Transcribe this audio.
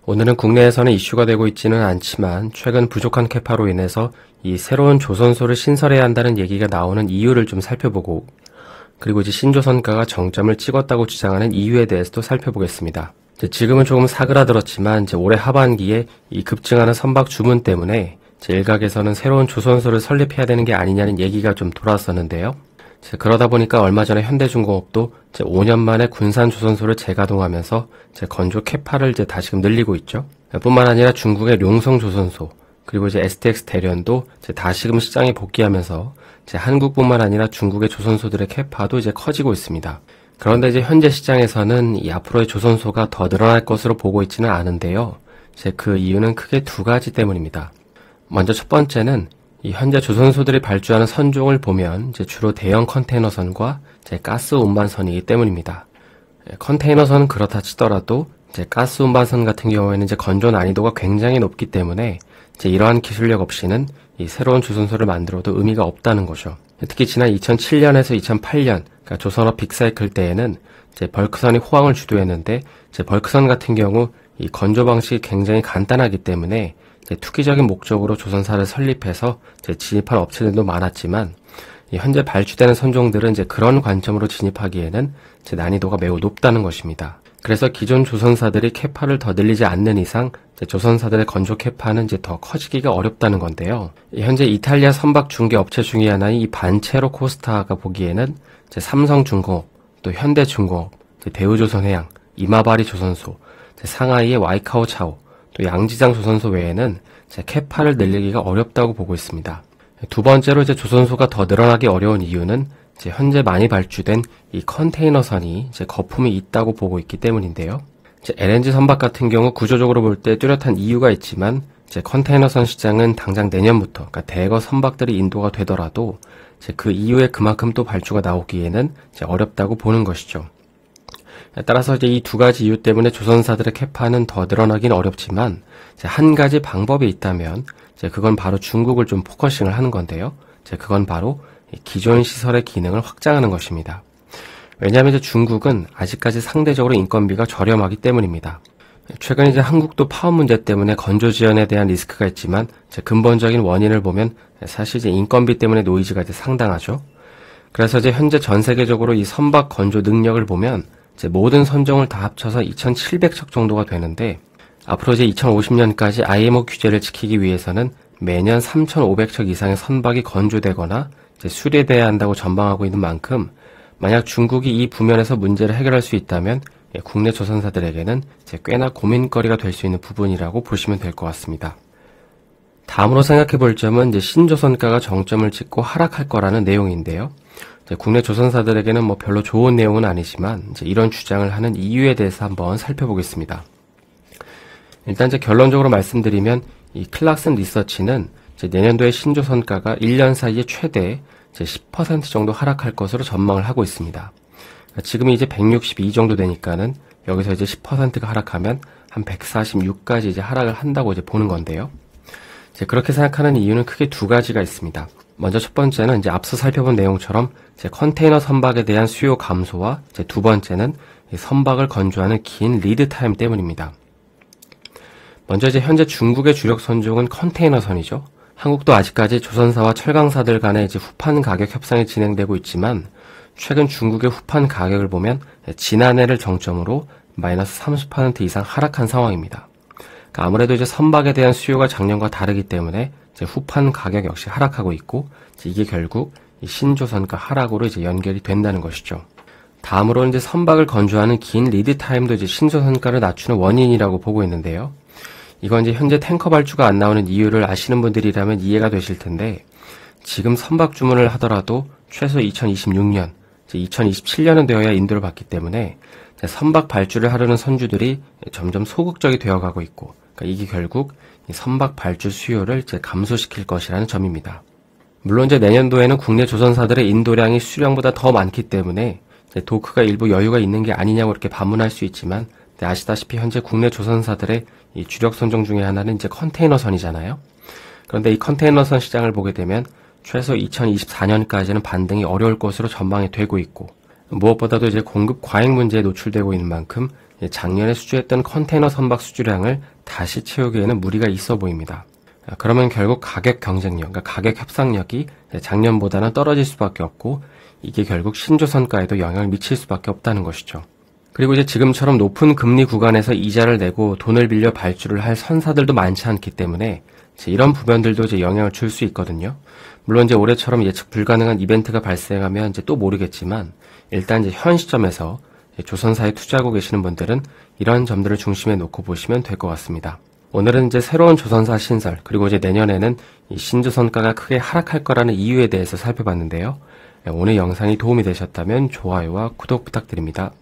오늘은 국내에서는 이슈가 되고 있지는 않지만 최근 부족한 캐파로 인해서 이 새로운 조선소를 신설해야 한다는 얘기가 나오는 이유를 좀 살펴보고, 그리고 이제 신조선가가 정점을 찍었다고 주장하는 이유에 대해서도 살펴보겠습니다. 지금은 조금 사그라들었지만 올해 하반기에 이 급증하는 선박 주문 때문에 일각에서는 새로운 조선소를 설립해야 되는 게 아니냐는 얘기가 좀 돌아왔었는데요. 그러다 보니까 얼마 전에 현대중공업도 5년 만에 군산 조선소를 재가동하면서 건조 캐파를 다시금 늘리고 있죠. 뿐만 아니라 중국의 룡성 조선소, 그리고 STX 대련도 다시금 시장에 복귀하면서 한국뿐만 아니라 중국의 조선소들의 캐파도 커지고 있습니다. 그런데 현재 시장에서는 이 앞으로의 조선소가 더 늘어날 것으로 보고 있지는 않은데요. 그 이유는 크게 두 가지 때문입니다. 먼저 첫 번째는 이 현재 조선소들이 발주하는 선종을 보면 주로 대형 컨테이너선과 가스 운반선이기 때문입니다. 컨테이너선은 그렇다 치더라도 가스 운반선 같은 경우에는 건조 난이도가 굉장히 높기 때문에 이러한 기술력 없이는 이 새로운 조선소를 만들어도 의미가 없다는 거죠. 특히 지난 2007년에서 2008년 그러니까 조선업 빅사이클 때에는 벌크선이 호황을 주도했는데 벌크선 같은 경우 이 건조 방식이 굉장히 간단하기 때문에 투기적인 목적으로 조선사를 설립해서 진입한 업체들도 많았지만 현재 발주되는 선종들은 그런 관점으로 진입하기에는 난이도가 매우 높다는 것입니다. 그래서 기존 조선사들이 캐파를 더 늘리지 않는 이상 조선사들의 건조 캐파는 더 커지기가 어렵다는 건데요. 현재 이탈리아 선박 중개 업체 중에 하나인 이 반체로 코스타가 보기에는 삼성중공업, 또 현대중공업, 대우조선해양, 이마바리 조선소, 상하이의 와이카오 차오, 또 양지장 조선소 외에는 캐파를 늘리기가 어렵다고 보고 있습니다. 두 번째로 조선소가 더 늘어나기 어려운 이유는 현재 많이 발주된 이 컨테이너선이 거품이 있다고 보고 있기 때문인데요. LNG 선박 같은 경우 구조적으로 볼 때 뚜렷한 이유가 있지만 컨테이너선 시장은 당장 내년부터 그러니까 대거 선박들이 인도가 되더라도 그 이후에 그만큼 또 발주가 나오기에는 어렵다고 보는 것이죠. 따라서 이 두 가지 이유 때문에 조선사들의 캐파는 더 늘어나긴 어렵지만 한 가지 방법이 있다면 그건 바로 중국을 좀 포커싱을 하는 건데요. 그건 바로 기존 시설의 기능을 확장하는 것입니다. 왜냐하면 중국은 아직까지 상대적으로 인건비가 저렴하기 때문입니다. 최근 한국도 파업 문제 때문에 건조 지연에 대한 리스크가 있지만 근본적인 원인을 보면 사실 인건비 때문에 노이즈가 상당하죠. 그래서 현재 전 세계적으로 이 선박 건조 능력을 보면 모든 선종을 다 합쳐서 2,700척 정도가 되는데 앞으로 2050년까지 IMO 규제를 지키기 위해서는 매년 3,500척 이상의 선박이 건조되거나 수리돼야 한다고 전망하고 있는 만큼 만약 중국이 이 부면에서 문제를 해결할 수 있다면 국내 조선사들에게는 꽤나 고민거리가 될 수 있는 부분이라고 보시면 될 것 같습니다. 다음으로 생각해 볼 점은 신조선가가 정점을 찍고 하락할 거라는 내용인데요. 국내 조선사들에게는 별로 좋은 내용은 아니지만 이런 주장을 하는 이유에 대해서 한번 살펴보겠습니다. 일단 결론적으로 말씀드리면 이 클락슨 리서치는 내년도에 신조선가가 1년 사이에 최대 10% 정도 하락할 것으로 전망을 하고 있습니다. 지금이 162 정도 되니까는 여기서 10%가 하락하면 한 146까지 하락을 한다고 보는 건데요. 그렇게 생각하는 이유는 크게 두 가지가 있습니다. 먼저 첫 번째는 앞서 살펴본 내용처럼 컨테이너 선박에 대한 수요 감소와 두 번째는 선박을 건조하는 긴 리드 타임 때문입니다. 먼저 현재 중국의 주력 선종은 컨테이너선이죠. 한국도 아직까지 조선사와 철강사들 간의 후판 가격 협상이 진행되고 있지만 최근 중국의 후판 가격을 보면 지난해를 정점으로 마이너스 30% 이상 하락한 상황입니다. 그러니까 아무래도 선박에 대한 수요가 작년과 다르기 때문에 후판 가격 역시 하락하고 있고 이게 결국 이 신조선가 하락으로 연결이 된다는 것이죠. 다음으로 선박을 건조하는 긴 리드 타임도 신조선가를 낮추는 원인이라고 보고 있는데요. 이건 현재 탱커 발주가 안 나오는 이유를 아시는 분들이라면 이해가 되실 텐데 지금 선박 주문을 하더라도 최소 2026년, 2027년은 되어야 인도를 받기 때문에 선박 발주를 하려는 선주들이 점점 소극적이 되어가고 있고 그러니까 이게 결국 선박 발주 수요를 감소시킬 것이라는 점입니다. 물론 내년도에는 국내 조선사들의 인도량이 수량보다 더 많기 때문에 도크가 일부 여유가 있는 게 아니냐고 이렇게 반문할 수 있지만 아시다시피 현재 국내 조선사들의 이 주력 선종 중에 하나는 컨테이너선이잖아요. 그런데 이 컨테이너선 시장을 보게 되면 최소 2024년까지는 반등이 어려울 것으로 전망이 되고 있고 무엇보다도 공급 과잉 문제에 노출되고 있는 만큼 작년에 수주했던 컨테이너 선박 수주량을 다시 채우기에는 무리가 있어 보입니다. 그러면 결국 가격 경쟁력, 그러니까 가격 협상력이 작년보다는 떨어질 수밖에 없고 이게 결국 신조선가에도 영향을 미칠 수밖에 없다는 것이죠. 그리고 이제 지금처럼 높은 금리 구간에서 이자를 내고 돈을 빌려 발주를 할 선사들도 많지 않기 때문에 이런 부분들도 이제 영향을 줄 수 있거든요. 물론 이제 올해처럼 예측 불가능한 이벤트가 발생하면 이제 또 모르겠지만 일단 이제 현 시점에서 조선사에 투자하고 계시는 분들은 이런 점들을 중심에 놓고 보시면 될 것 같습니다. 오늘은 이제 새로운 조선사 신설 그리고 이제 내년에는 이 신조선가가 크게 하락할 거라는 이유에 대해서 살펴봤는데요. 오늘 영상이 도움이 되셨다면 좋아요와 구독 부탁드립니다.